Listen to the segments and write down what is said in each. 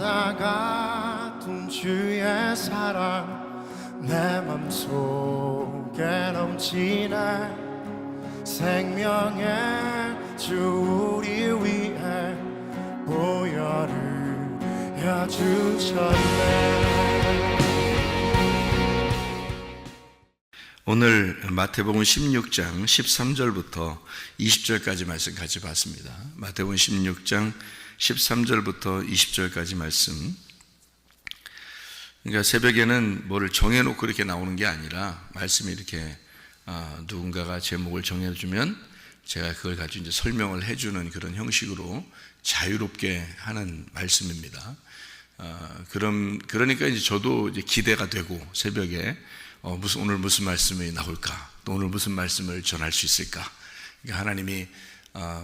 바다 같은 주의 사랑 내 맘속에 넘치네. 생명의 주 우리 위해 보혈을 주셨네. 오늘 마태복음 16장 13절부터 20절까지 말씀 같이 봤습니다. 마태복음 16장 13절부터 20절까지 말씀. 그러니까 새벽에는 뭐를 정해놓고 이렇게 나오는 게 아니라 말씀이 이렇게 누군가가 제목을 정해주면 제가 그걸 가지고 이제 설명을 해주는 그런 형식으로 자유롭게 하는 말씀입니다. 그러니까 이제 저도 이제 기대가 되고 새벽에 오늘 무슨 말씀이 나올까? 또 오늘 무슨 말씀을 전할 수 있을까? 그러니까 하나님이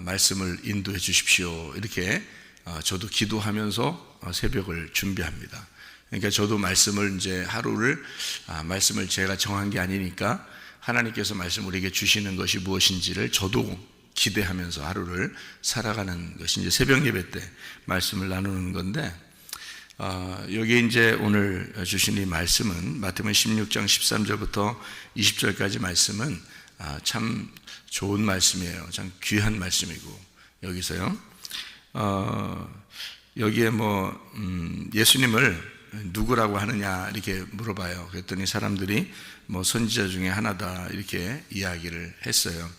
말씀을 인도해 주십시오. 이렇게 저도 기도하면서 새벽을 준비합니다. 그러니까 저도 말씀을 이제 하루를 말씀을 제가 정한 게 아니니까 하나님께서 말씀 우리에게 주시는 것이 무엇인지를 저도 기대하면서 하루를 살아가는 것이 이제 새벽 예배 때 말씀을 나누는 건데, 여기 이제 오늘 주신 이 말씀은 마태복음 16장 13절부터 20절까지 말씀은 참 좋은 말씀이에요. 참 귀한 말씀이고, 여기서요 여기에 예수님을 누구라고 하느냐 이렇게 물어봐요. 그랬더니 사람들이 선지자 중에 하나다 이렇게 이야기를 했어요.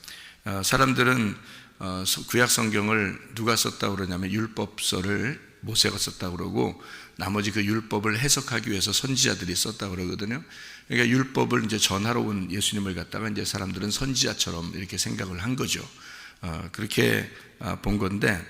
사람들은 구약 성경을 누가 썼다고 그러냐면 율법서를 모세가 썼다고 그러고, 나머지 그 율법을 해석하기 위해서 선지자들이 썼다고 그러거든요. 그러니까 율법을 이제 전하러 온 예수님을 갖다가 이제 사람들은 선지자처럼 이렇게 생각을 한 거죠. 그렇게 본 건데,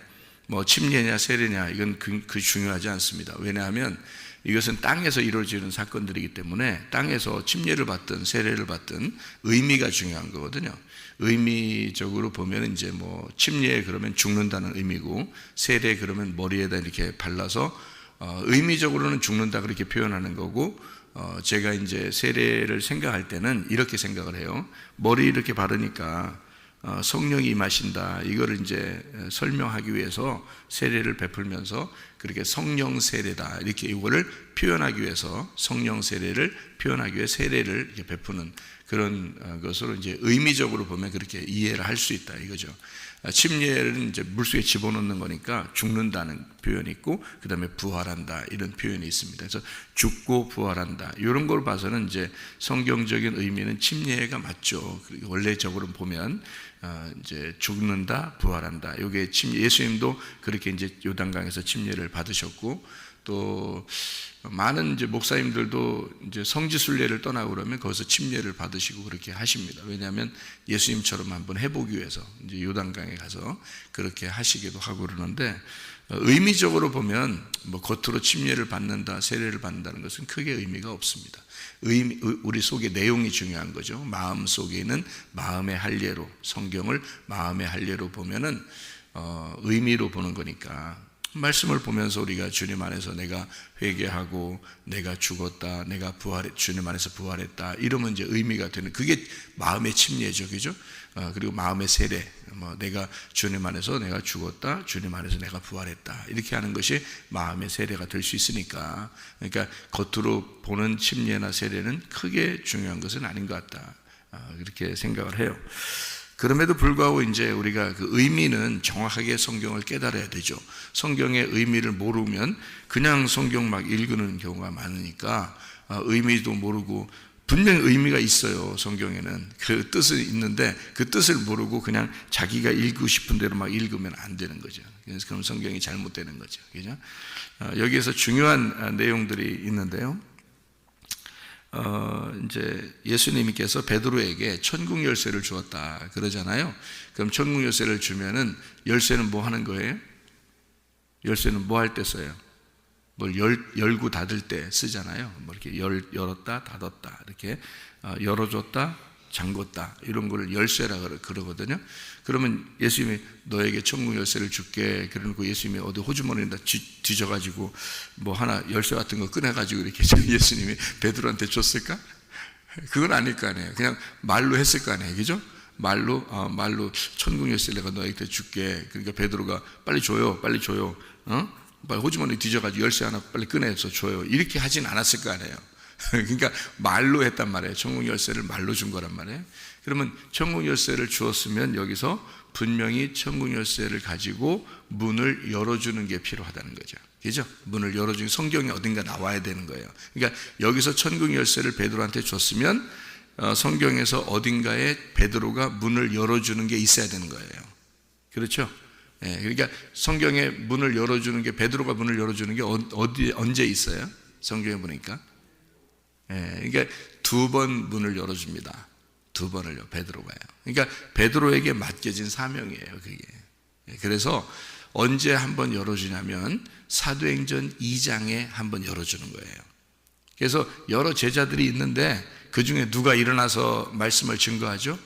침례냐 세례냐 이건 그 중요하지 않습니다. 왜냐하면 이것은 땅에서 이루어지는 사건들이기 때문에 땅에서 침례를 받든 세례를 받든 의미가 중요한 거거든요. 의미적으로 보면 이제 침례 그러면 죽는다는 의미고, 세례 그러면 머리에다 이렇게 발라서 의미적으로는 죽는다 그렇게 표현하는 거고, 제가 이제 세례를 생각할 때는 이렇게 생각을 해요. 머리 이렇게 바르니까 성령이 임하신다, 이거를 이제 설명하기 위해서 세례를 베풀면서 그렇게 성령 세례다 이렇게 이거를 표현하기 위해서, 성령 세례를 표현하기 위해 세례를 이렇게 베푸는 그런 것으로 이제 의미적으로 보면 그렇게 이해를 할 수 있다 이거죠. 침례는 이제 물속에 집어넣는 거니까 죽는다는 표현이 있고, 그 다음에 부활한다 이런 표현이 있습니다. 그래서 죽고 부활한다 이런 걸 봐서는 이제 성경적인 의미는 침례가 맞죠. 원래적으로 보면 이제 죽는다 부활한다, 이게 예수님도 그렇게 이제 요단강에서 침례를 받으셨고, 또 많은 이제 목사님들도 이제 성지순례를 떠나고 그러면 거기서 침례를 받으시고 그렇게 하십니다. 왜냐하면 예수님처럼 한번 해보기 위해서 이제 요단강에 가서 그렇게 하시기도 하고 그러는데, 의미적으로 보면 겉으로 침례를 받는다 세례를 받는다는 것은 크게 의미가 없습니다. 우리 속의 내용이 중요한 거죠. 마음 속에 있는 마음의 할례로, 성경을 마음의 할례로 보면은 의미로 보는 거니까, 말씀을 보면서 우리가 주님 안에서 내가 회개하고 내가 죽었다, 내가 주님 안에서 부활했다 이러면 이제 의미가 되는, 그게 마음의 침례죠, 그죠? 그리고 마음의 세례, 내가 주님 안에서 내가 죽었다, 주님 안에서 내가 부활했다 이렇게 하는 것이 마음의 세례가 될 수 있으니까, 그러니까 겉으로 보는 침례나 세례는 크게 중요한 것은 아닌 것 같다, 그렇게 생각을 해요. 그럼에도 불구하고 이제 우리가 그 의미는 정확하게 성경을 깨달아야 되죠. 성경의 의미를 모르면 그냥 성경 막 읽는 경우가 많으니까 의미도 모르고, 분명히 의미가 있어요. 성경에는 그 뜻은 있는데 그 뜻을 모르고 그냥 자기가 읽고 싶은 대로 막 읽으면 안 되는 거죠. 그래서 그럼 성경이 잘못되는 거죠. 그죠? 여기에서 중요한 내용들이 있는데요. 이제 예수님께서 베드로에게 천국 열쇠를 주었다 그러잖아요. 그럼 천국 열쇠를 주면은 열쇠는 뭐 하는 거예요? 열쇠는 뭐 할 때 써요? 뭘 열고 닫을 때 쓰잖아요. 이렇게 열었다 닫았다 이렇게 열어줬다 잠궜다 이런 걸 열쇠라 그러거든요. 그러면 예수님이 너에게 천국 열쇠를 줄게 그러고 예수님이 어디 호주머니에다 뒤져가지고 하나 열쇠 같은 거 꺼내가지고 이렇게 예수님이 베드로한테 줬을까? 그건 아닐 거 아니에요. 그냥 말로 했을 거 아니에요. 그죠? 말로 천국 열쇠를 내가 너에게 줄게. 그러니까 베드로가 빨리 줘요. 빨리 호주머니 뒤져가지고 열쇠 하나 빨리 꺼내서 줘요. 이렇게 하진 않았을 거 아니에요. 그러니까 말로 했단 말이에요. 천국 열쇠를 말로 준 거란 말이에요. 그러면 천국 열쇠를 주었으면 여기서 분명히 천국 열쇠를 가지고 문을 열어주는 게 필요하다는 거죠. 그죠? 문을 열어주는 성경에 어딘가 나와야 되는 거예요. 그러니까 여기서 천국 열쇠를 베드로한테 줬으면 성경에서 어딘가에 베드로가 문을 열어주는 게 있어야 되는 거예요. 그렇죠? 예, 그러니까 성경에 문을 열어주는 게, 베드로가 문을 열어주는 게 언제 있어요? 성경에 보니까. 예, 그러니까 2번 문을 열어줍니다. 2번을요, 베드로가요. 그러니까 베드로에게 맡겨진 사명이에요, 그게. 예, 그래서 언제 한번 열어주냐면 사도행전 2장에 한번 열어주는 거예요. 그래서 여러 제자들이 있는데 그 중에 누가 일어나서 말씀을 증거하죠?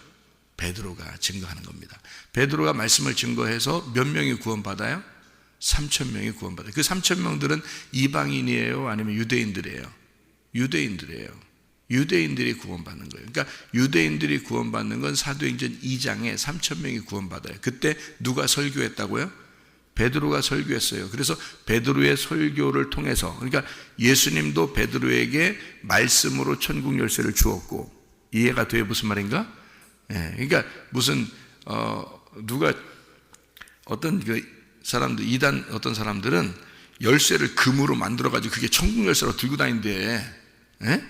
베드로가 증거하는 겁니다. 베드로가 말씀을 증거해서 몇 명이 구원받아요? 3,000명이 구원받아요. 그 3,000명들은 이방인이에요? 아니면 유대인들이에요? 유대인들이에요. 유대인들이 구원받는 거예요. 그러니까 유대인들이 구원받는 건 사도행전 2장에 3,000명이 구원받아요. 그때 누가 설교했다고요? 베드로가 설교했어요. 그래서 베드로의 설교를 통해서, 그러니까 예수님도 베드로에게 말씀으로 천국 열쇠를 주었고, 이해가 돼요? 무슨 말인가? 예, 그러니까 무슨 누가 어떤 그 사람들, 이단 어떤 사람들은 열쇠를 금으로 만들어 가지고 그게 천국 열쇠로 들고 다닌대. 예?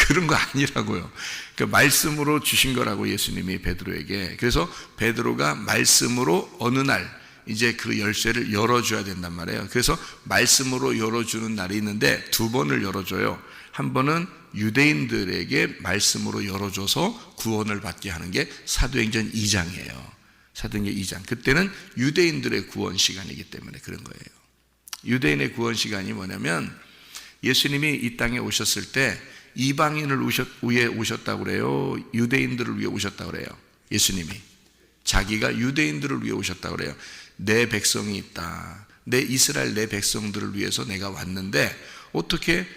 그런 거 아니라고요. 그러니까 말씀으로 주신 거라고, 예수님이 베드로에게. 그래서 베드로가 말씀으로 어느 날 이제 그 열쇠를 열어줘야 된단 말이에요. 그래서 말씀으로 열어주는 날이 있는데 2번을 열어줘요. 한 번은 유대인들에게 말씀으로 열어줘서 구원을 받게 하는 게 사도행전 2장이에요. 사도행전 2장. 그때는 유대인들의 구원 시간이기 때문에 그런 거예요. 유대인의 구원 시간이 뭐냐면, 예수님이 이 땅에 오셨을 때 이방인을 위해 오셨다고 그래요? 유대인들을 위해 오셨다고 그래요? 예수님이 자기가 유대인들을 위해 오셨다고 그래요. 내 백성이 있다, 내 이스라엘 내 백성들을 위해서 내가 왔는데 어떻게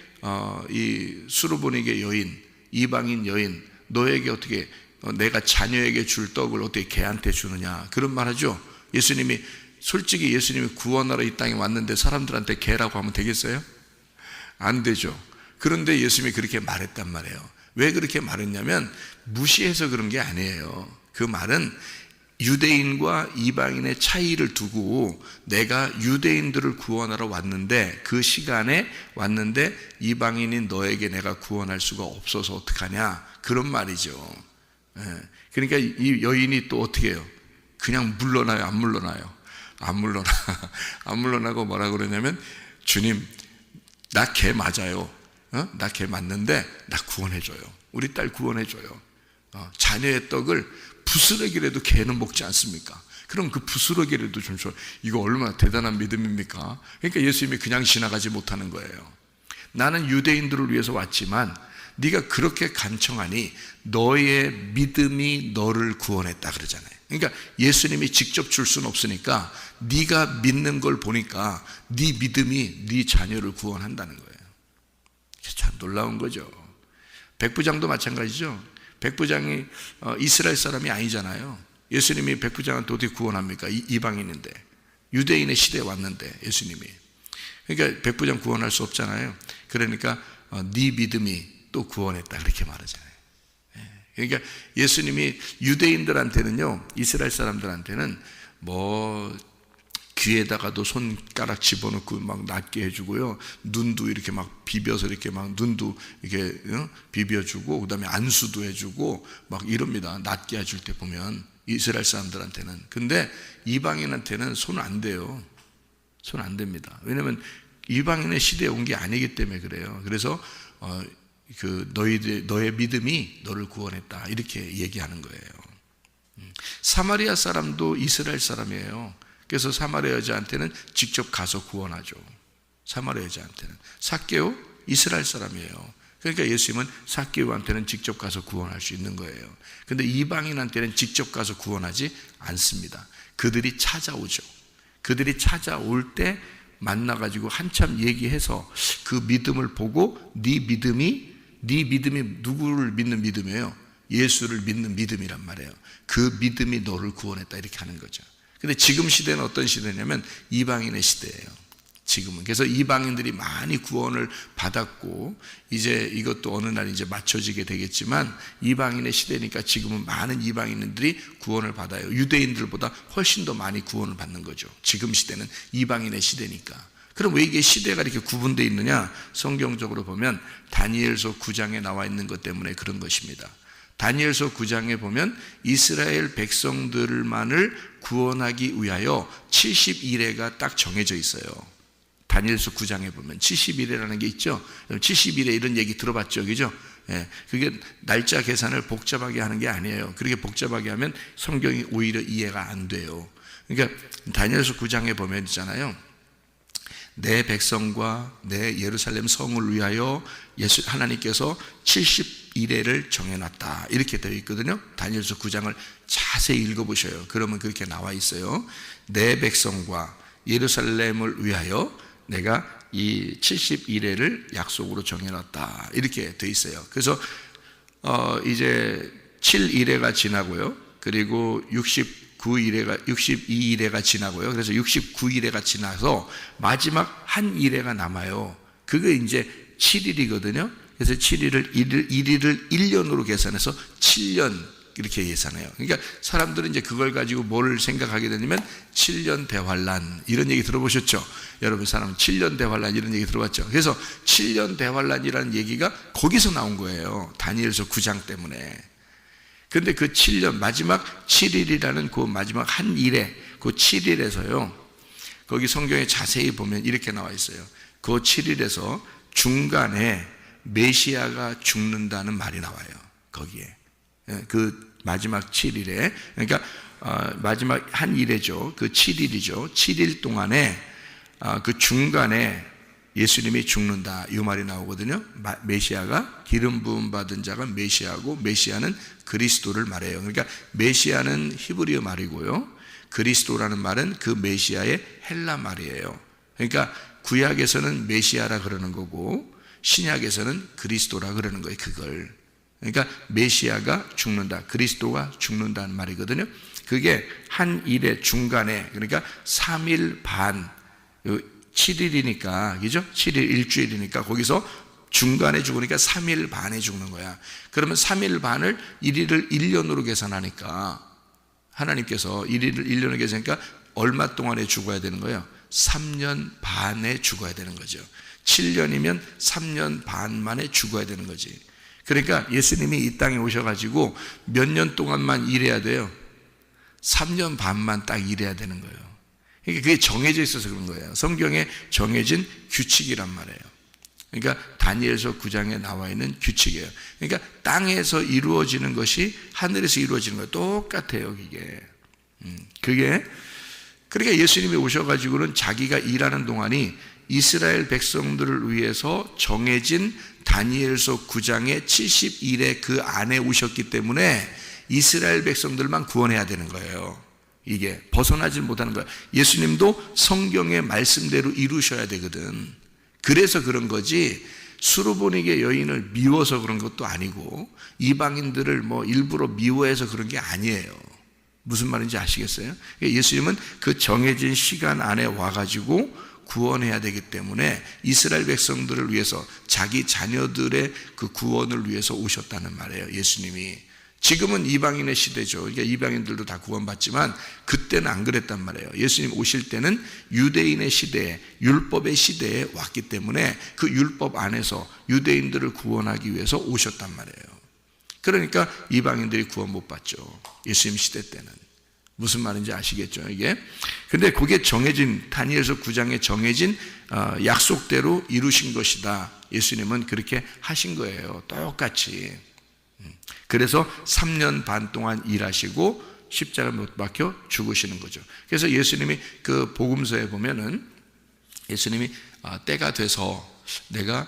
이 수르보니게 여인, 이방인 여인, 너에게 어떻게 내가 자녀에게 줄 떡을 어떻게 걔한테 주느냐, 그런 말 하죠. 예수님이, 솔직히 예수님이 구원하러 이 땅에 왔는데 사람들한테 걔라고 하면 되겠어요? 안 되죠. 그런데 예수님이 그렇게 말했단 말이에요. 왜 그렇게 말했냐면 무시해서 그런 게 아니에요. 그 말은 유대인과 이방인의 차이를 두고 내가 유대인들을 구원하러 왔는데, 그 시간에 왔는데 이방인인 너에게 내가 구원할 수가 없어서 어떡하냐, 그런 말이죠. 그러니까 이 여인이 또 어떻게 해요? 그냥 물러나요? 안 물러나요? 안 물러나. 안 물러나고 뭐라 그러냐면, 주님 나 걔 맞아요. 나 걔 맞는데 나 구원해줘요. 우리 딸 구원해줘요. 자녀의 떡을 부스러기라도 걔는 먹지 않습니까? 그럼 그 부스러기라도 좀 줘. 이거 얼마나 대단한 믿음입니까? 그러니까 예수님이 그냥 지나가지 못하는 거예요. 나는 유대인들을 위해서 왔지만 네가 그렇게 간청하니 너의 믿음이 너를 구원했다 그러잖아요. 그러니까 예수님이 직접 줄 수는 없으니까 네가 믿는 걸 보니까 네 믿음이 네 자녀를 구원한다는 거예요. 참 놀라운 거죠. 백부장도 마찬가지죠. 백부장이 이스라엘 사람이 아니잖아요. 예수님이 백부장한테 어떻게 구원합니까? 이방인인데, 유대인의 시대에 왔는데 예수님이. 그러니까 백부장 구원할 수 없잖아요. 그러니까 네 믿음이 또 구원했다 그렇게 말하잖아요. 그러니까 예수님이 유대인들한테는요, 이스라엘 사람들한테는 뭐 귀에다가도 손가락 집어넣고 막 낫게 해주고요, 눈도 이렇게 막 비벼서 이렇게 막 눈도 이렇게 비벼주고, 그 다음에 안수도 해주고 막 이럽니다. 낫게 해줄 때 보면 이스라엘 사람들한테는. 근데 이방인한테는 손 안 대요. 손 안 됩니다. 왜냐하면 이방인의 시대에 온 게 아니기 때문에 그래요. 그래서 너의 믿음이 너를 구원했다 이렇게 얘기하는 거예요. 사마리아 사람도 이스라엘 사람이에요. 그래서 사마리아 여자한테는 직접 가서 구원하죠. 사마리아 여자한테는. 삭개오 이스라엘 사람이에요. 그러니까 예수님은 삭개오한테는 직접 가서 구원할 수 있는 거예요. 근데 이방인한테는 직접 가서 구원하지 않습니다. 그들이 찾아오죠. 그들이 찾아올 때 만나가지고 한참 얘기해서 그 믿음을 보고 네 믿음이 누구를 믿는 믿음이에요? 예수를 믿는 믿음이란 말이에요. 그 믿음이 너를 구원했다 이렇게 하는 거죠. 근데 지금 시대는 어떤 시대냐면 이방인의 시대예요. 지금은. 그래서 이방인들이 많이 구원을 받았고 이제 이것도 어느 날 이제 맞춰지게 되겠지만 이방인의 시대니까 지금은 많은 이방인들이 구원을 받아요. 유대인들보다 훨씬 더 많이 구원을 받는 거죠. 지금 시대는 이방인의 시대니까. 그럼 왜 이게 시대가 이렇게 구분되어 있느냐? 성경적으로 보면 다니엘서 9장에 나와 있는 것 때문에 그런 것입니다. 다니엘서 9장에 보면 이스라엘 백성들만을 구원하기 위하여 70일회가 딱 정해져 있어요. 다니엘서 9장에 보면 70일회라는 게 있죠. 70일회 이런 얘기 들어봤죠, 그죠? 예, 그게 날짜 계산을 복잡하게 하는 게 아니에요. 그렇게 복잡하게 하면 성경이 오히려 이해가 안 돼요. 그러니까 다니엘서 9장에 보면 있잖아요. 내 백성과 내 예루살렘 성을 위하여 하나님께서 70일회를 정해놨다 이렇게 되어 있거든요. 다니엘서 9장을 자세히 읽어보셔요. 그러면 그렇게 나와 있어요. 내 백성과 예루살렘을 위하여 내가 이 70일회를 약속으로 정해놨다 이렇게 되어 있어요. 그래서 이제 7일회가 지나고요. 그리고 62일회가 지나고요. 그래서 69일회가 지나서 마지막 한 일회가 남아요. 그게 이제 7일이거든요. 그래서 7일을 1일을 1년으로 계산해서 7년 이렇게 예산해요. 그러니까 사람들은 이제 그걸 가지고 뭘 생각하게 되냐면 7년 대환란 이런 얘기 들어보셨죠? 여러분 사람 7년 대환란 이런 얘기 들어봤죠? 그래서 7년 대환란이라는 얘기가 거기서 나온 거예요. 다니엘서 9장 때문에. 근데 그 7년 마지막 7일이라는 그 마지막 한 일에 그 7일에서요. 거기 성경에 자세히 보면 이렇게 나와 있어요. 그 7일에서 중간에 메시아가 죽는다는 말이 나와요. 거기에. 그 마지막 7일에 그러니까 마지막 한 일회죠. 그 7일이죠. 7일 동안에 그 중간에 예수님이 죽는다 이 말이 나오거든요. 메시아가 기름 부음 받은 자가 메시아고 메시아는 그리스도를 말해요. 그러니까 메시아는 히브리어 말이고요. 그리스도라는 말은 그 메시아의 헬라 말이에요. 그러니까 구약에서는 메시아라 그러는 거고 신약에서는 그리스도라 그러는 거예요. 그걸. 그러니까 메시아가 죽는다, 그리스도가 죽는다는 말이거든요. 그게 한 일의 중간에 그러니까 3일 반 7일이니까 그죠? 7일 일주일이니까 거기서 중간에 죽으니까 3일 반에 죽는 거야. 그러면 3일 반을 1일을 1년으로 계산하니까 하나님께서 1일을 1년으로 계산하니까 얼마 동안에 죽어야 되는 거예요? 3년 반에 죽어야 되는 거죠. 7년이면 3년 반 만에 죽어야 되는 거지. 그러니까 예수님이 이 땅에 오셔가지고 몇 년 동안만 일해야 돼요? 3년 반만 딱 일해야 되는 거예요. 그러니까 그게 정해져 있어서 그런 거예요. 성경에 정해진 규칙이란 말이에요. 그러니까 다니엘서 9장에 나와 있는 규칙이에요. 그러니까 땅에서 이루어지는 것이 하늘에서 이루어지는 거예요. 똑같아요, 이게. 그게 그러니까 예수님이 오셔가지고는 자기가 일하는 동안이 이스라엘 백성들을 위해서 정해진 다니엘서 9장의 70일에 그 안에 오셨기 때문에 이스라엘 백성들만 구원해야 되는 거예요. 이게 벗어나지 못하는 거예요. 예수님도 성경의 말씀대로 이루셔야 되거든. 그래서 그런 거지 수르보니게 여인을 미워서 그런 것도 아니고 이방인들을 뭐 일부러 미워해서 그런 게 아니에요. 무슨 말인지 아시겠어요? 예수님은 그 정해진 시간 안에 와가지고 구원해야 되기 때문에 이스라엘 백성들을 위해서 자기 자녀들의 그 구원을 위해서 오셨다는 말이에요. 예수님이. 지금은 이방인의 시대죠. 그러니까 이방인들도 다 구원받지만 그때는 안 그랬단 말이에요. 예수님 오실 때는 유대인의 시대에 율법의 시대에 왔기 때문에 그 율법 안에서 유대인들을 구원하기 위해서 오셨단 말이에요. 그러니까 이방인들이 구원 못 받죠. 예수님 시대 때는. 무슨 말인지 아시겠죠, 이게? 근데 그게 정해진, 다니엘서 9장에 정해진 약속대로 이루신 것이다. 예수님은 그렇게 하신 거예요. 똑같이. 그래서 3년 반 동안 일하시고 십자가 못 박혀 죽으시는 거죠. 그래서 예수님이 그 복음서에 보면은 예수님이 때가 돼서 내가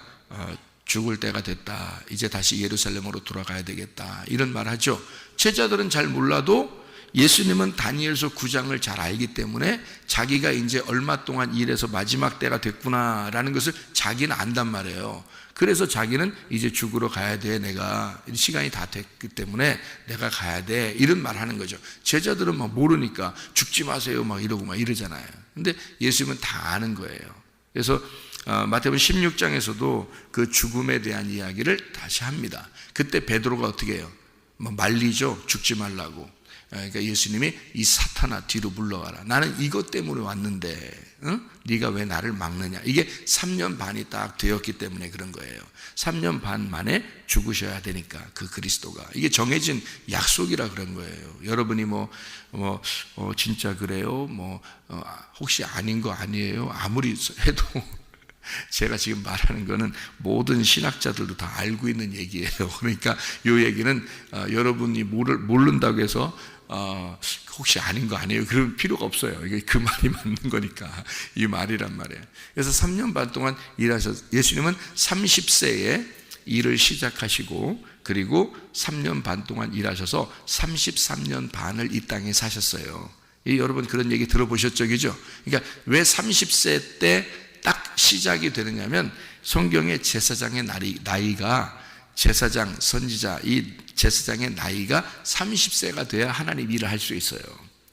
죽을 때가 됐다. 이제 다시 예루살렘으로 돌아가야 되겠다. 이런 말 하죠. 제자들은 잘 몰라도 예수님은 다니엘서 9장을 잘 알기 때문에 자기가 이제 얼마 동안 일해서 마지막 때가 됐구나라는 것을 자기는 안단 말이에요. 그래서 자기는 이제 죽으러 가야 돼. 내가 시간이 다 됐기 때문에 내가 가야 돼. 이런 말 하는 거죠. 제자들은 막 모르니까 죽지 마세요 막 이러고 막 이러잖아요. 근데 예수님은 다 아는 거예요. 그래서 마태복음 16장에서도 그 죽음에 대한 이야기를 다시 합니다. 그때 베드로가 어떻게 해요? 뭐 말리죠. 죽지 말라고. 그러니까 예수님이 이 사탄아 뒤로 물러가라. 나는 이것 때문에 왔는데 네가 왜 나를 막느냐. 이게 3년 반이 딱 되었기 때문에 그런 거예요. 3년 반 만에 죽으셔야 되니까 그 그리스도가. 이게 정해진 약속이라 그런 거예요. 여러분이 진짜 그래요? 혹시 아닌 거 아니에요? 아무리 해도 제가 지금 말하는 거는 모든 신학자들도 다 알고 있는 얘기예요. 그러니까 이 얘기는 여러분이 모른다고 해서 혹시 아닌 거 아니에요? 그럴 필요가 없어요. 이게 그 말이 맞는 거니까 이 말이란 말이에요. 그래서 3년 반 동안 예수님은 30세에 일을 시작하시고 그리고 3년 반 동안 일하셔서 33년 반을 이 땅에 사셨어요. 여러분 그런 얘기 들어보셨죠? 그죠? 그러니까 왜 30세 때 딱 시작이 되느냐면 성경의 제사장의 나이가 제사장, 선지자, 이 제사장의 나이가 30세가 돼야 하나님 일을 할 수 있어요.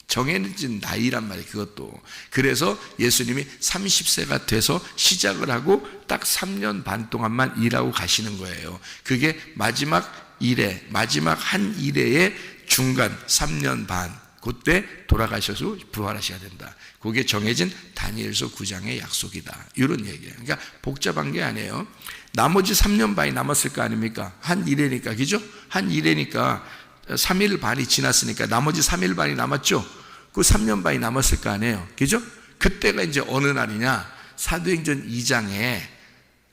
정해진 나이란 말이에요. 그것도. 그래서 예수님이 30세가 돼서 시작을 하고 딱 3년 반 동안만 일하고 가시는 거예요. 그게 마지막 한 일회의 중간 3년 반, 그때 돌아가셔서 부활하셔야 된다. 그게 정해진 다니엘서 9장의 약속이다. 이런 얘기예요. 그러니까 복잡한 게 아니에요. 나머지 3년 반이 남았을 거 아닙니까? 한 일회니까, 그죠? 한 일회니까 3일 반이 지났으니까 나머지 3일 반이 남았죠? 그 3년 반이 남았을 거 아니에요. 그죠? 그때가 이제 어느 날이냐? 사도행전 2장에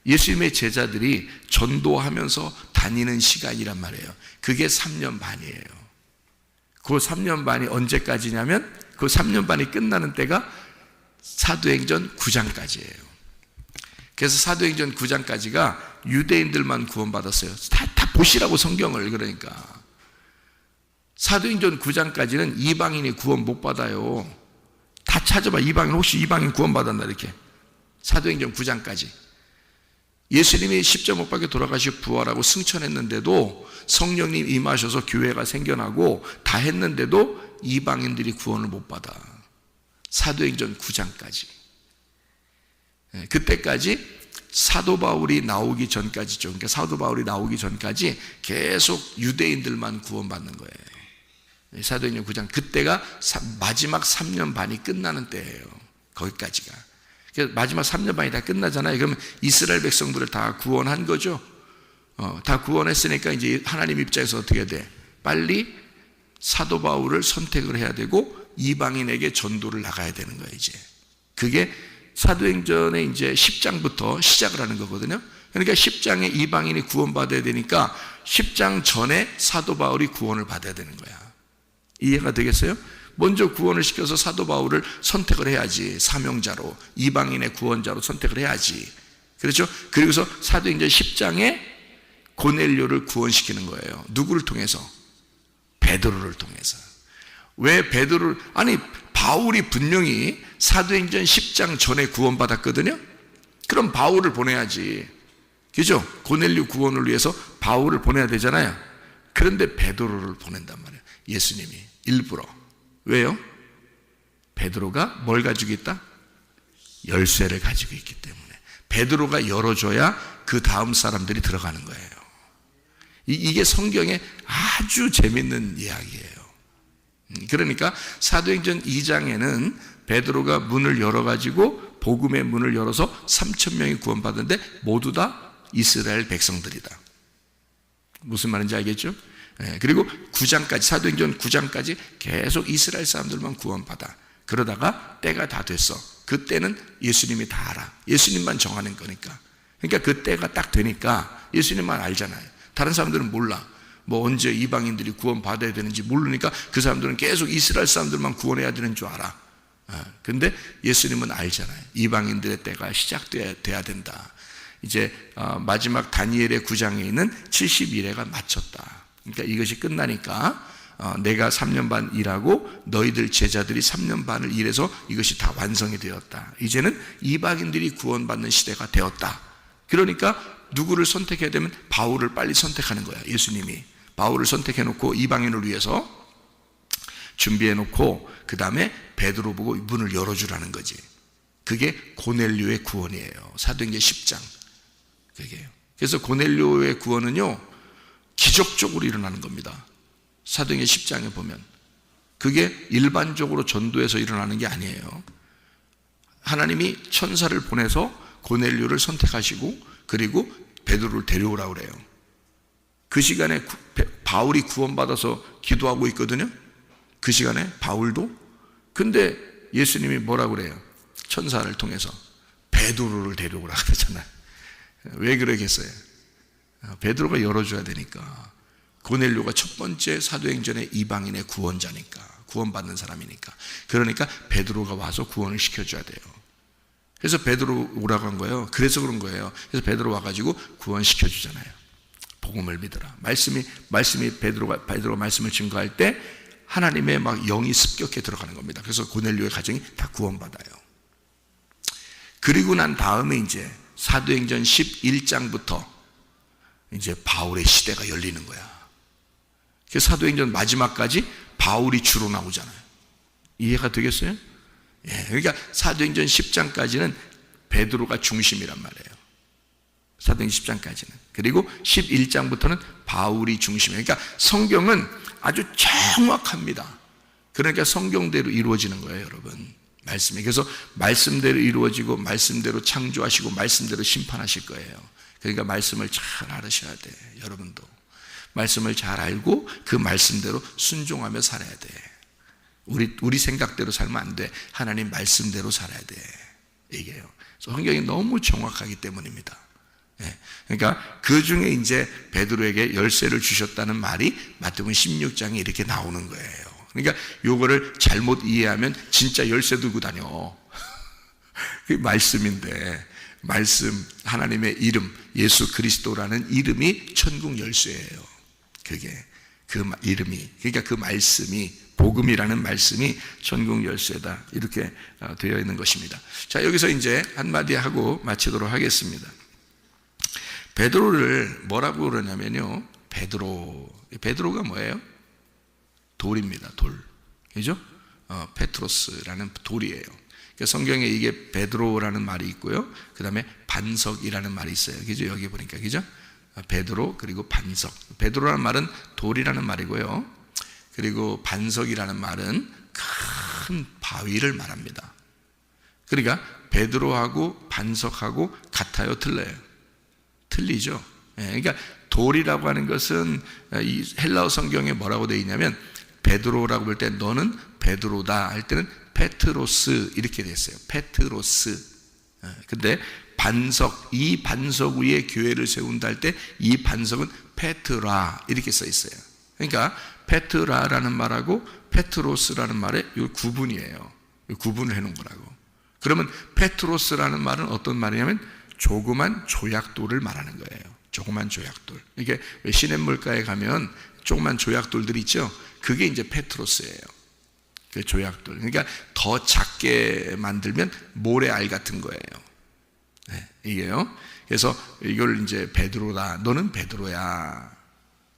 예수님의 제자들이 전도하면서 다니는 시간이란 말이에요. 그게 3년 반이에요. 그 3년 반이 언제까지냐면 그 3년 반이 끝나는 때가 사도행전 9장까지예요. 그래서 사도행전 9장까지가 유대인들만 구원받았어요. 다 보시라고 성경을. 그러니까 사도행전 9장까지는 이방인이 구원 못 받아요. 다 찾아봐. 혹시 이방인 구원받았나 이렇게. 사도행전 9장까지 예수님이 십자가 못 박혀 돌아가시고 부활하고 승천했는데도 성령님 임하셔서 교회가 생겨나고 다 했는데도 이방인들이 구원을 못 받아. 사도행전 9장까지. 그때까지 사도 바울이 나오기 전까지죠. 그러니까 사도 바울이 나오기 전까지 계속 유대인들만 구원받는 거예요. 사도행전 9장. 그때가 마지막 3년 반이 끝나는 때예요. 거기까지가. 마지막 3년 반이 다 끝나잖아요. 그러면 이스라엘 백성들을 다 구원한 거죠. 다 구원했으니까 이제 하나님 입장에서 어떻게 돼? 빨리 사도 바울을 선택을 해야 되고 이방인에게 전도를 나가야 되는 거예요, 이제. 그게 사도행전의 이제 10장부터 시작을 하는 거거든요. 그러니까 10장에 이방인이 구원받아야 되니까 10장 전에 사도 바울이 구원을 받아야 되는 거야. 이해가 되겠어요? 먼저 구원을 시켜서 사도 바울을 선택을 해야지. 사명자로, 이방인의 구원자로 선택을 해야지. 그렇죠? 그리고서 사도행전 10장에 고넬료를 구원시키는 거예요. 누구를 통해서? 베드로를 통해서. 왜 베드로를? 아니 바울이 분명히 사도행전 10장 전에 구원받았거든요. 그럼 바울을 보내야지. 그죠? 고넬료 구원을 위해서 바울을 보내야 되잖아요. 그런데 베드로를 보낸단 말이에요. 예수님이 일부러. 왜요? 베드로가 뭘 가지고 있다? 열쇠를 가지고 있기 때문에. 베드로가 열어줘야 그 다음 사람들이 들어가는 거예요. 이게 성경의 아주 재밌는 이야기예요. 그러니까 사도행전 2장에는 베드로가 문을 열어가지고 복음의 문을 열어서 3,000명이 구원받는데 모두 다 이스라엘 백성들이다. 무슨 말인지 알겠죠? 그리고 9장까지, 사도행전 9장까지 계속 이스라엘 사람들만 구원받아. 그러다가 때가 다 됐어. 그때는 예수님이 다 알아. 예수님만 정하는 거니까. 그러니까 그 때가 딱 되니까 예수님만 알잖아요. 다른 사람들은 몰라. 언제 이방인들이 구원받아야 되는지 모르니까 그 사람들은 계속 이스라엘 사람들만 구원해야 되는 줄 알아. 근데 예수님은 알잖아요. 이방인들의 때가 시작돼야 된다. 이제 마지막 다니엘의 9장에 있는 70일에가 마쳤다. 그러니까 이것이 끝나니까 내가 3년 반 일하고 너희들 제자들이 3년 반을 일해서 이것이 다 완성이 되었다. 이제는 이방인들이 구원받는 시대가 되었다. 그러니까 누구를 선택해야 되면 바울을 빨리 선택하는 거야. 예수님이 바울을 선택해놓고 이방인을 위해서 준비해놓고 그 다음에 베드로 보고 문을 열어주라는 거지. 그게 고넬료의 구원이에요. 사도행전 10장. 그게요. 그래서 고넬료의 구원은요, 기적적으로 일어나는 겁니다. 사도행전 10장에 보면. 그게 일반적으로 전도에서 일어나는 게 아니에요. 하나님이 천사를 보내서 고넬료를 선택하시고 그리고 베드로를 데려오라고 그래요. 그 시간에 바울이 구원받아서 기도하고 있거든요. 그 시간에 바울도. 근데 예수님이 뭐라고 그래요? 천사를 통해서 베드로를 데려오라 그랬잖아요. 왜 그러겠어요? 베드로가 열어줘야 되니까. 고넬료가 첫 번째 사도행전의 이방인의 구원자니까, 구원받는 사람이니까. 그러니까 베드로가 와서 구원을 시켜줘야 돼요. 그래서 베드로 오라고 한 거예요. 그래서 그런 거예요. 그래서 베드로 와가지고 구원시켜주잖아요. 복음을 믿어라. 말씀이 베드로가 말씀을 증거할 때 하나님의 막 영이 습격해 들어가는 겁니다. 그래서 고넬료의 가정이 다 구원받아요. 그리고 난 다음에 이제 사도행전 11장부터 이제 바울의 시대가 열리는 거야. 그래서 사도행전 마지막까지 바울이 주로 나오잖아요. 이해가 되겠어요? 예, 그러니까 사도행전 10장까지는 베드로가 중심이란 말이에요. 사도행전 10장까지는. 그리고 11장부터는 바울이 중심이에요. 그러니까 성경은 아주 정확합니다. 그러니까 성경대로 이루어지는 거예요, 여러분. 말씀이. 그래서 말씀대로 이루어지고 말씀대로 창조하시고 말씀대로 심판하실 거예요. 그러니까 말씀을 잘 알으셔야 돼, 여러분도. 말씀을 잘 알고 그 말씀대로 순종하며 살아야 돼. 우리 생각대로 살면 안 돼. 하나님 말씀대로 살아야 돼. 이게요. 성경이 너무 정확하기 때문입니다. 예. 그러니까 그 중에 이제 베드로에게 열쇠를 주셨다는 말이 마태복음 16장에 이렇게 나오는 거예요. 그러니까 요거를 잘못 이해하면 진짜 열쇠 들고 다녀. 그게 말씀인데, 말씀, 하나님의 이름, 예수 그리스도라는 이름이 천국 열쇠예요. 그게 그 이름이, 그러니까 그 말씀이, 복음이라는 말씀이 천국 열쇠다, 이렇게 되어 있는 것입니다. 자, 여기서 이제 한마디 하고 마치도록 하겠습니다. 베드로를 뭐라고 그러냐면요, 베드로가 뭐예요? 돌입니다. 돌. 그죠? 페트로스라는 돌이에요. 그러니까 성경에 이게 베드로라는 말이 있고요. 그 다음에 반석이라는 말이 있어요. 그죠? 여기 보니까. 그죠? 베드로, 그리고 반석. 베드로라는 말은 돌이라는 말이고요. 그리고 반석이라는 말은 큰 바위를 말합니다. 그러니까 베드로하고 반석하고 같아요? 틀려요? 틀리죠? 그러니까 돌이라고 하는 것은 이 헬라어 성경에 뭐라고 되어 있냐면, 베드로라고 볼 때 너는 베드로다 할 때는 페트로스 이렇게 됐어요. 페트로스. 근데 반석, 이 반석 위에 교회를 세운다 할 때 이 반석은 페트라 이렇게 써 있어요. 그러니까 페트라라는 말하고 페트로스라는 말의 이 구분이에요. 구분을 해놓은 거라고. 그러면 페트로스라는 말은 어떤 말이냐면 조그만 조약돌을 말하는 거예요. 조그만 조약돌. 이게 시냇물가에 가면 조그만 조약돌들이 있죠. 그게 이제 페트로스예요. 그 조약돌. 그러니까 더 작게 만들면 모래알 같은 거예요. 네, 이게요. 그래서 이걸 이제 베드로다. 너는 베드로야.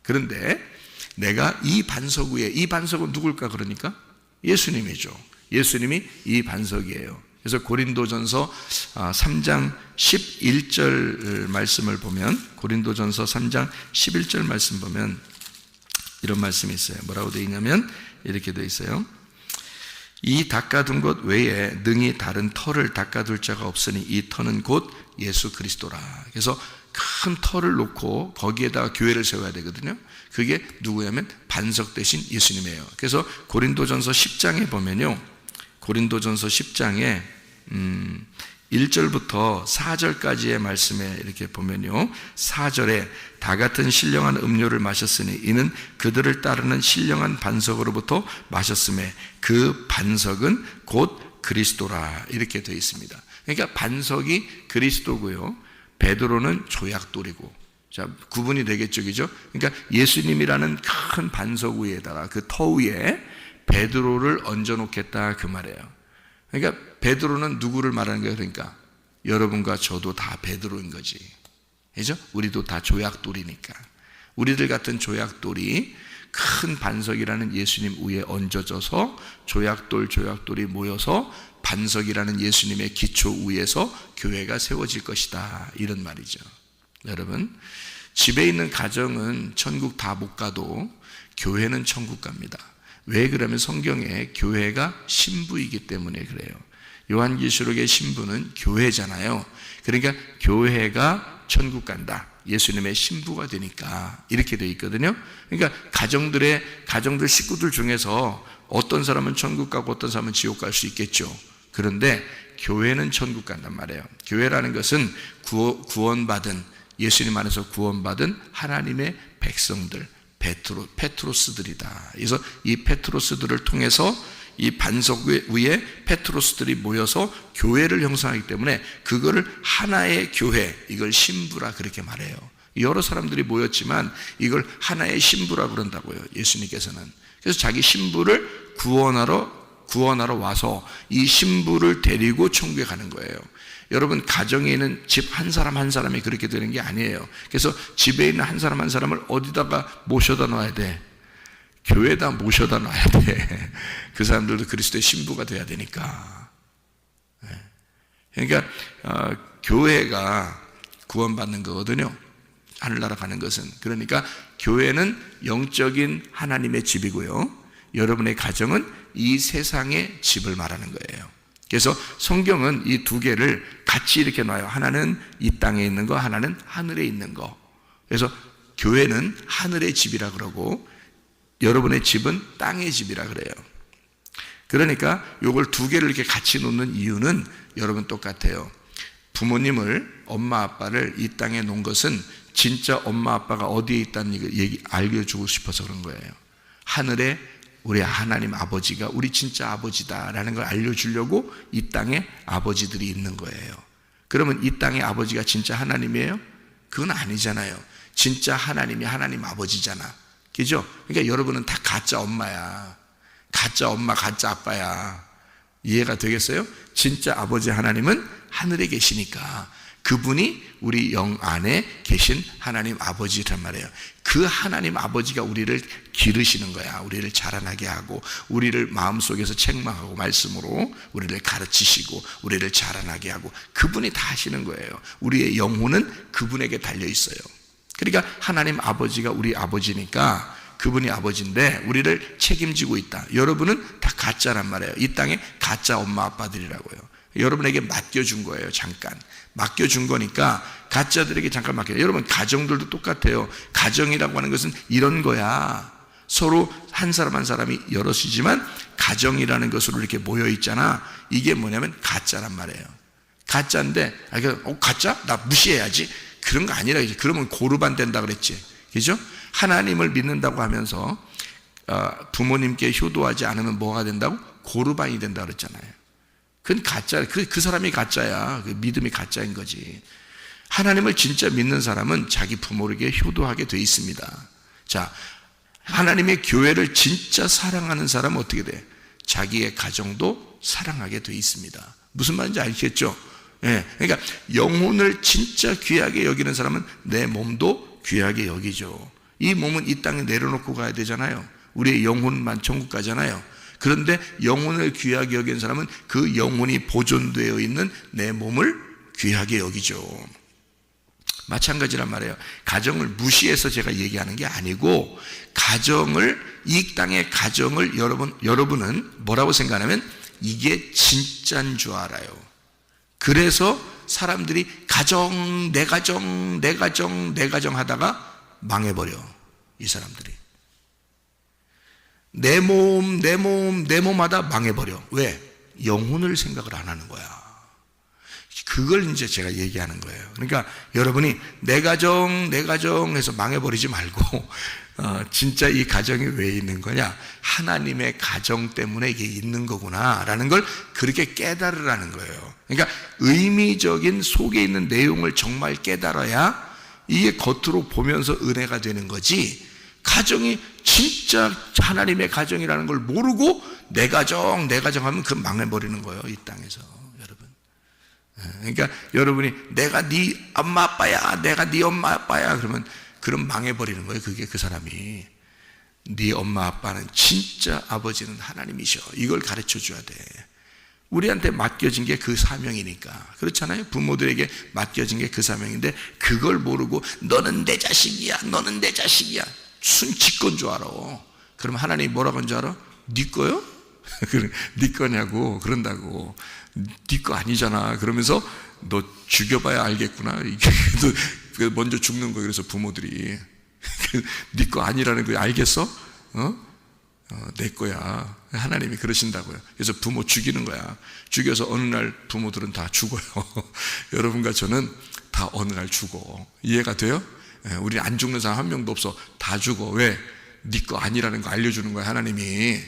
그런데 내가 이 반석 위에, 이 반석은 누굴까 그러니까? 예수님이죠. 예수님이 이 반석이에요. 그래서 고린도전서 3장 11절 말씀을 보면, 고린도전서 3장 11절 말씀 보면 이런 말씀이 있어요. 뭐라고 되어 있냐면 이렇게 되어 있어요. 이 닦아둔 것 외에 능히 다른 터를 닦아둘 자가 없으니 이 터는 곧 예수 그리스도라. 그래서 큰 터를 놓고 거기에다가 교회를 세워야 되거든요. 그게 누구냐면 반석 대신 예수님이에요. 그래서 고린도전서 10장에 보면요, 고린도전서 10장에 1절부터 4절까지의 말씀에 이렇게 보면요, 4절에 다 같은 신령한 음료를 마셨으니 이는 그들을 따르는 신령한 반석으로부터 마셨음에 그 반석은 곧 그리스도라 이렇게 되어 있습니다. 그러니까 반석이 그리스도고요, 베드로는 조약돌이고. 자, 구분이 되겠죠, 그죠? 그러니까 예수님이라는 큰 반석 위에다가 그 터 위에 베드로를 얹어놓겠다 그 말이에요. 그러니까 베드로는 누구를 말하는 거예요? 그러니까 여러분과 저도 다 베드로인 거지, 그죠? 우리도 다 조약돌이니까. 우리들 같은 조약돌이 큰 반석이라는 예수님 위에 얹어져서 조약돌이 모여서 반석이라는 예수님의 기초 위에서 교회가 세워질 것이다, 이런 말이죠. 여러분, 집에 있는 가정은 천국 다 못 가도 교회는 천국 갑니다. 왜 그러면 성경에 교회가 신부이기 때문에 그래요. 요한계시록의 신부는 교회잖아요. 그러니까 교회가 천국 간다, 예수님의 신부가 되니까 이렇게 되어 있거든요. 그러니까 가정들 식구들 중에서 어떤 사람은 천국 가고 어떤 사람은 지옥 갈 수 있겠죠. 그런데 교회는 천국 간단 말이에요. 교회라는 것은 구원받은, 예수님 안에서 구원받은 하나님의 백성들, 페트로스들이다. 그래서 이 페트로스들을 통해서 이 반석 위에 페트로스들이 모여서 교회를 형성하기 때문에 그거를 하나의 교회, 이걸 신부라 그렇게 말해요. 여러 사람들이 모였지만 이걸 하나의 신부라 그런다고요, 예수님께서는. 그래서 자기 신부를 구원하러 와서 이 신부를 데리고 천국에 가는 거예요. 여러분, 가정에 있는 집 한 사람 한 사람이 그렇게 되는 게 아니에요. 그래서 집에 있는 한 사람 한 사람을 어디다가 모셔다 놔야 돼? 교회에다 모셔다 놔야 돼. 그 사람들도 그리스도의 신부가 돼야 되니까. 그러니까 교회가 구원받는 거거든요, 하늘나라 가는 것은. 그러니까 교회는 영적인 하나님의 집이고요, 여러분의 가정은 이 세상의 집을 말하는 거예요. 그래서 성경은 이 두 개를 같이 이렇게 놔요. 하나는 이 땅에 있는 거, 하나는 하늘에 있는 거. 그래서 교회는 하늘의 집이라 그러고 여러분의 집은 땅의 집이라 그래요. 그러니까 이걸 두 개를 이렇게 같이 놓는 이유는 여러분 똑같아요. 부모님을, 엄마 아빠를 이 땅에 놓은 것은 진짜 엄마 아빠가 어디에 있다는 얘기 알려주고 싶어서 그런 거예요. 하늘에 우리 하나님 아버지가 우리 진짜 아버지다라는 걸 알려주려고 이 땅에 아버지들이 있는 거예요. 그러면 이 땅의 아버지가 진짜 하나님이에요? 그건 아니잖아요. 진짜 하나님이 하나님 아버지잖아, 그죠? 그러니까 여러분은 다 가짜 엄마야, 가짜 엄마, 가짜 아빠야. 이해가 되겠어요? 진짜 아버지 하나님은 하늘에 계시니까 그분이 우리 영 안에 계신 하나님 아버지란 말이에요. 그 하나님 아버지가 우리를 기르시는 거야. 우리를 자라나게 하고 우리를 마음속에서 책망하고 말씀으로 우리를 가르치시고 우리를 자라나게 하고 그분이 다 하시는 거예요. 우리의 영혼은 그분에게 달려 있어요. 그러니까 하나님 아버지가 우리 아버지니까 그분이 아버지인데 우리를 책임지고 있다. 여러분은 다 가짜란 말이에요. 이 땅에 가짜 엄마 아빠들이라고요. 여러분에게 맡겨준 거예요. 잠깐 맡겨준 거니까 가짜들에게 잠깐 맡겨요. 여러분, 가정들도 똑같아요. 가정이라고 하는 것은 이런 거야. 서로 한 사람 한 사람이 여럿이지만 가정이라는 것으로 이렇게 모여 있잖아. 이게 뭐냐면 가짜란 말이에요. 가짜인데 가짜? 나 무시해야지. 그런 거 아니라 이제 그러면 고르반 된다 그랬지, 그죠? 하나님을 믿는다고 하면서 부모님께 효도하지 않으면 뭐가 된다고? 고르반이 된다 그랬잖아요. 그건 가짜, 그 사람이 가짜야. 그 믿음이 가짜인 거지. 하나님을 진짜 믿는 사람은 자기 부모에게 효도하게 돼 있습니다. 자, 하나님의 교회를 진짜 사랑하는 사람은 어떻게 돼? 자기의 가정도 사랑하게 돼 있습니다. 무슨 말인지 아시겠죠? 예, 그러니까 영혼을 진짜 귀하게 여기는 사람은 내 몸도 귀하게 여기죠. 이 몸은 이 땅에 내려놓고 가야 되잖아요. 우리의 영혼만 천국 가잖아요. 그런데 영혼을 귀하게 여기는 사람은 그 영혼이 보존되어 있는 내 몸을 귀하게 여기죠. 마찬가지란 말이에요. 가정을 무시해서 제가 얘기하는 게 아니고 이 땅의 가정을 여러분은 뭐라고 생각하냐면 이게 진짜인 줄 알아요. 그래서 사람들이 내 가정 하다가 망해버려. 이 사람들이 내 몸 하다 망해버려. 왜? 영혼을 생각을 안 하는 거야. 그걸 이제 제가 얘기하는 거예요. 그러니까 여러분이 내 가정 해서 망해버리지 말고 진짜 이 가정이 왜 있는 거냐? 하나님의 가정 때문에 이게 있는 거구나 라는 걸 그렇게 깨달으라는 거예요. 그러니까 의미적인 속에 있는 내용을 정말 깨달아야 이게 겉으로 보면서 은혜가 되는 거지, 가정이 진짜 하나님의 가정이라는 걸 모르고 내 가정 하면 그건 망해버리는 거예요, 이 땅에서. 여러분, 그러니까 여러분이 내가 네 엄마 아빠야, 내가 네 엄마 아빠야 그러면 그럼 망해버리는 거예요. 그게 그 사람이. 네 엄마 아빠는 진짜 아버지는 하나님이셔. 이걸 가르쳐 줘야 돼. 우리한테 맡겨진 게 그 사명이니까. 그렇잖아요. 부모들에게 맡겨진 게 그 사명인데 그걸 모르고 너는 내 자식이야, 너는 내 자식이야, 순치건 줄 알아. 그럼 하나님이 뭐라고 하는 줄 알아? 네 거요? 네 거냐고 그런다고. 네 거 아니잖아. 그러면서 너 죽여봐야 알겠구나. 이게 먼저 죽는 거. 그래서 부모들이 네 거 아니라는 거 알겠어? 내 거야. 하나님이 그러신다고요. 그래서 부모 죽이는 거야. 죽여서 어느 날 부모들은 다 죽어요. 여러분과 저는 다 어느 날 죽어. 이해가 돼요? 우리 안 죽는 사람 한 명도 없어. 다 죽어. 왜? 네 거 아니라는 거 알려주는 거야, 하나님이.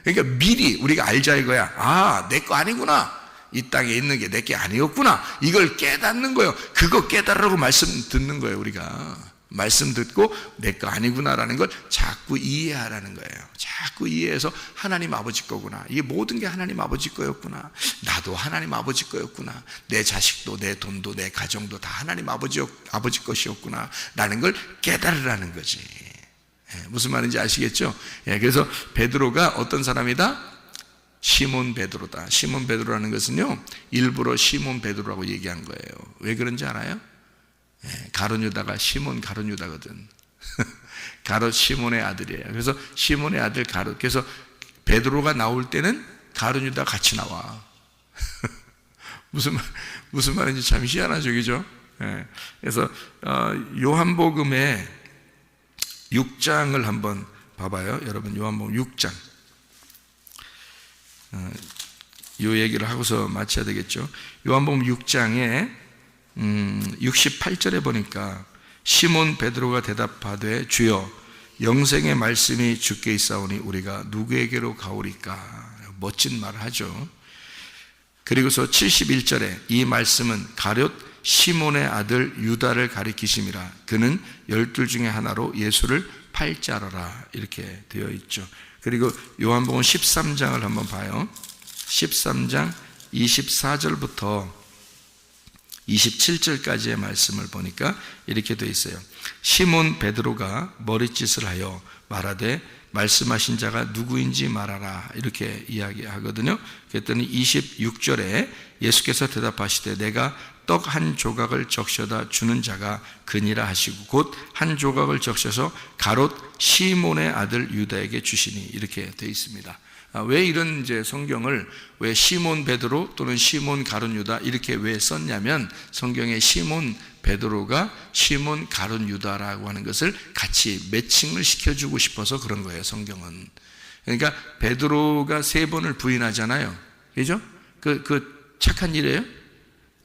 그러니까 미리 우리가 알자 이거야. 아, 내 거 아니구나. 이 땅에 있는 게 내 게 아니었구나. 이걸 깨닫는 거예요. 그거 깨달으라고 말씀 듣는 거예요. 우리가 말씀 듣고 내 거 아니구나라는 걸 자꾸 이해하라는 거예요. 자꾸 이해해서 하나님 아버지 거구나. 이게 모든 게 하나님 아버지 거였구나. 나도 하나님 아버지 거였구나. 내 자식도 내 돈도 내 가정도 다 하나님 아버지 것이었구나 라는 걸 깨달으라는 거지. 무슨 말인지 아시겠죠? 그래서 베드로가 어떤 사람이다? 시몬 베드로다. 시몬 베드로라는 것은요, 일부러 시몬 베드로라고 얘기한 거예요. 왜 그런지 알아요? 가룟 유다가 시몬 가룟 유다거든. 가룟 시몬의 아들이에요. 그래서 시몬의 아들 가룟. 그래서 베드로가 나올 때는 가룟 유다 같이 나와. 무슨 말인지 참 희한하죠, 그죠? 그래서 요한복음의 6장을 한번 봐봐요. 여러분, 요한복음 6장. 요 얘기를 하고서 마쳐야 되겠죠. 요한복음 6장에 68절에 보니까 시몬 베드로가 대답하되 주여 영생의 말씀이 주께 있사오니 우리가 누구에게로 가오리까. 멋진 말을 하죠. 그리고서 71절에 이 말씀은 가룟 시몬의 아들 유다를 가리키심이라. 그는 12 중에 하나로 예수를 팔자러라. 이렇게 되어 있죠. 그리고 요한복음 13장을 한번 봐요. 13장 24절부터 27절까지의 말씀을 보니까 이렇게 되어 있어요. 시몬 베드로가 머리짓을 하여 말하되 말씀하신 자가 누구인지 말하라. 이렇게 이야기하거든요. 그랬더니 26절에 예수께서 대답하시되 내가 떡 한 조각을 적셔다 주는 자가 그니라 하시고 곧 한 조각을 적셔서 가롯 시몬의 아들 유다에게 주시니. 이렇게 되어 있습니다. 왜 이런 이제 성경을 왜 시몬 베드로 또는 시몬 가룟 유다 이렇게 왜 썼냐면 성경에 시몬 베드로가 시몬 가룟 유다라고 하는 것을 같이 매칭을 시켜주고 싶어서 그런 거예요. 성경은. 그러니까 베드로가 3번을 부인하잖아요. 그죠? 그 착한 일이에요?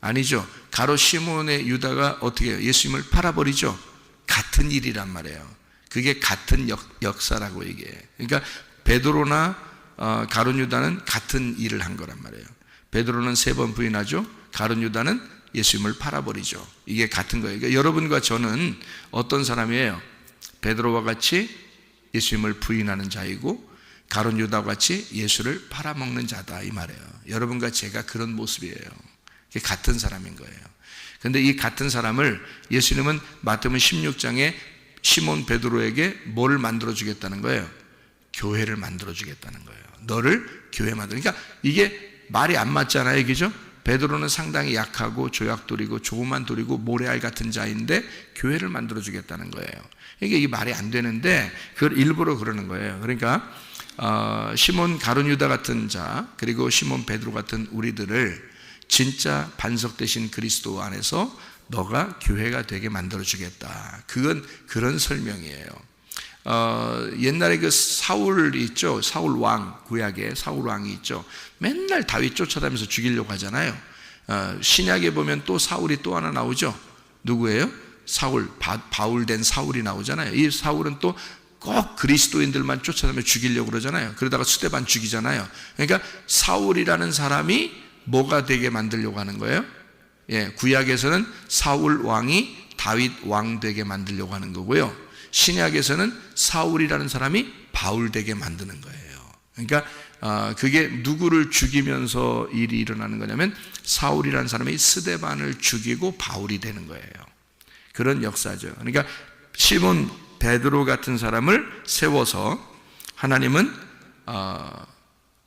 아니죠. 가룟 시몬의 유다가 어떻게 해요? 예수님을 팔아버리죠. 같은 일이란 말이에요. 그게 같은 역사라고 얘기해요. 그러니까 베드로나 가룟 유다는 같은 일을 한 거란 말이에요. 베드로는 3번 부인하죠. 가룟 유다는 예수님을 팔아버리죠. 이게 같은 거예요. 그러니까 여러분과 저는 어떤 사람이에요? 베드로와 같이 예수님을 부인하는 자이고 가룟 유다와 같이 예수를 팔아먹는 자다 이 말이에요. 여러분과 제가 그런 모습이에요. 이게 같은 사람인 거예요. 그런데 이 같은 사람을 예수님은 마태복음 16장에 시몬 베드로에게 뭐를 만들어주겠다는 거예요? 교회를 만들어주겠다는 거예요. 너를 교회 만들어. 그러니까 이게 말이 안 맞잖아요. 그죠? 베드로는 상당히 약하고 조약돌이고 조그만 돌이고 모래알 같은 자인데 교회를 만들어주겠다는 거예요. 그러니까 이게 말이 안 되는데 그걸 일부러 그러는 거예요. 그러니까 시몬 가룟 유다 같은 자 그리고 시몬 베드로 같은 우리들을 진짜 반석 되신 그리스도 안에서 너가 교회가 되게 만들어주겠다. 그건 그런 설명이에요. 옛날에 그 사울 있죠. 사울 왕, 구약에 사울 왕이 있죠. 맨날 다윗 쫓아다니면서 죽이려고 하잖아요. 신약에 보면 또 사울이 또 하나 나오죠. 누구예요? 사울, 바울된 사울이 나오잖아요. 이 사울은 또 꼭 그리스도인들만 쫓아다니며 죽이려고 그러잖아요. 그러다가 스데반 죽이잖아요. 그러니까 사울이라는 사람이 뭐가 되게 만들려고 하는 거예요? 구약에서는 사울 왕이 다윗 왕 되게 만들려고 하는 거고요. 신약에서는 사울이라는 사람이 바울 되게 만드는 거예요. 그러니까 그게 누구를 죽이면서 일이 일어나는 거냐면 사울이라는 사람이 스데반을 죽이고 바울이 되는 거예요. 그런 역사죠. 그러니까 시몬 베드로 같은 사람을 세워서 하나님은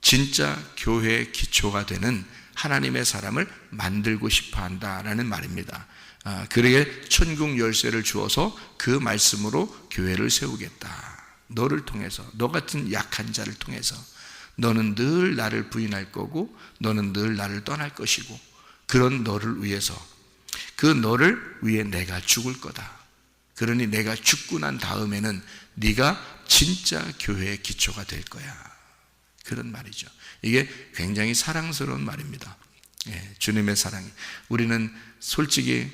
진짜 교회의 기초가 되는 하나님의 사람을 만들고 싶어 한다라는 말입니다. 그에게 천국 열쇠를 주어서 그 말씀으로 교회를 세우겠다. 너를 통해서, 너 같은 약한 자를 통해서 너는 늘 나를 부인할 거고 너는 늘 나를 떠날 것이고 그런 너를 위해서, 그 너를 위해 내가 죽을 거다. 그러니 내가 죽고 난 다음에는 네가 진짜 교회의 기초가 될 거야. 그런 말이죠. 이게 굉장히 사랑스러운 말입니다. 주님의 사랑이. 우리는 솔직히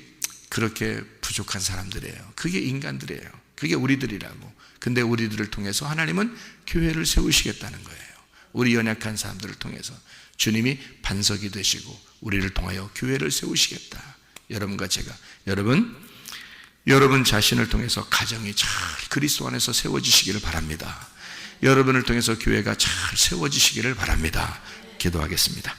그렇게 부족한 사람들이에요. 그게 인간들이에요. 그게 우리들이라고. 근데 우리들을 통해서 하나님은 교회를 세우시겠다는 거예요. 우리 연약한 사람들을 통해서 주님이 반석이 되시고 우리를 통하여 교회를 세우시겠다. 여러분과 제가, 여러분 자신을 통해서 가정이 잘 그리스도 안에서 세워지시기를 바랍니다. 여러분을 통해서 교회가 잘 세워지시기를 바랍니다. 기도하겠습니다.